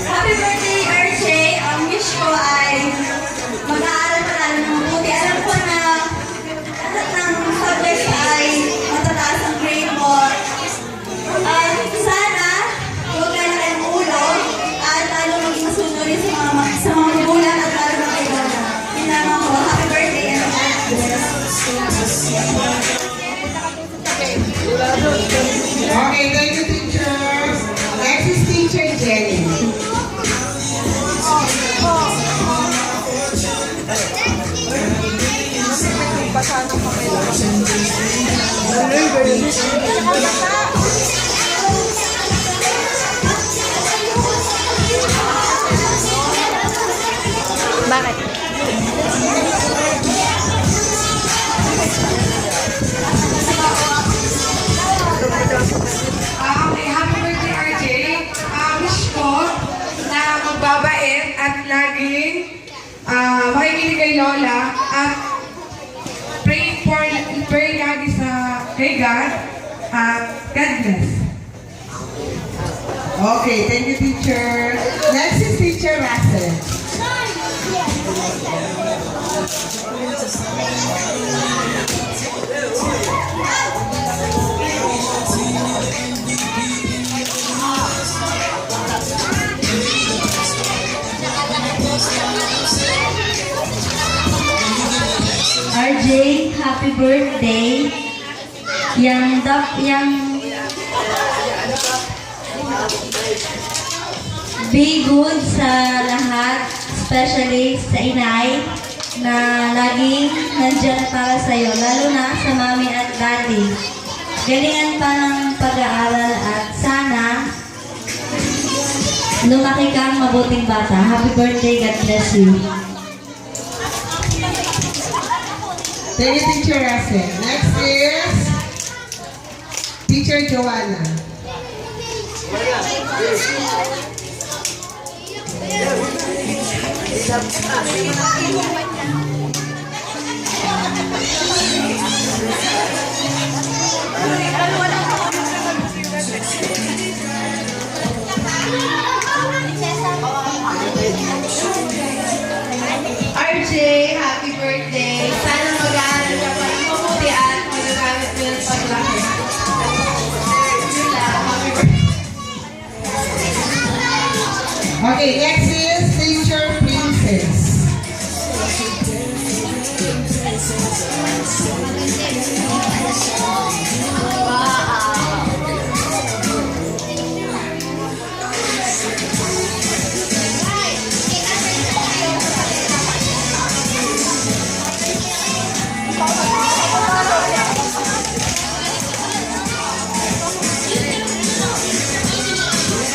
Happy birthday, RJ! Ang wish ko ay mag-aaral pa lalo ng mabuti. Alam ko na lahat ng subjects ay matataas ang grade mo. At sana, huwag ka na kayong ulo at lalo maging masunurin sa mga magulang at lalo ng kay Lola. Yun lamang ko. Happy birthday and God bless. Okay, thank you, teachers. Next is Teacher Jenny. Bakit? Okay, happy birthday, RJ. Wish ko na magbabait at laging makikinig kay Lola at pray lagi kay God at God bless. Okay, thank you, teacher. Next is Teacher Russell. RJ, happy birthday. Yang be good sa lahat, especially sa inay na laging nandyan para sa'yo, lalo na sa mami at daddy. Galingan pa ng pag-aaral at sana lumaki kang mabuting bata. Happy birthday, God bless you. Thank you, Teacher Russell. Next is Teacher Joanna. RJ, happy birthday. Sana mag-aaral ka pa ng mabuti at magagamit mo yung paglaki. Yun lang, happy birthday. Okay, next is Teacher Princess.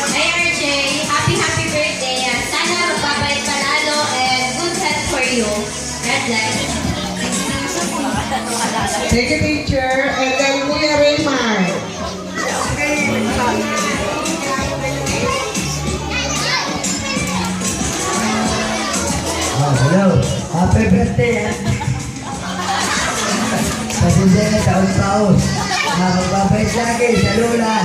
Hey RJ, happy birthday. Sana magbabait panalo and good health for you. God bless. Thank you, teacher. And then Kuya Raymar. Hello. Happy birthday. Kasi siya taon-taon. Magbabait lagi sa Lola.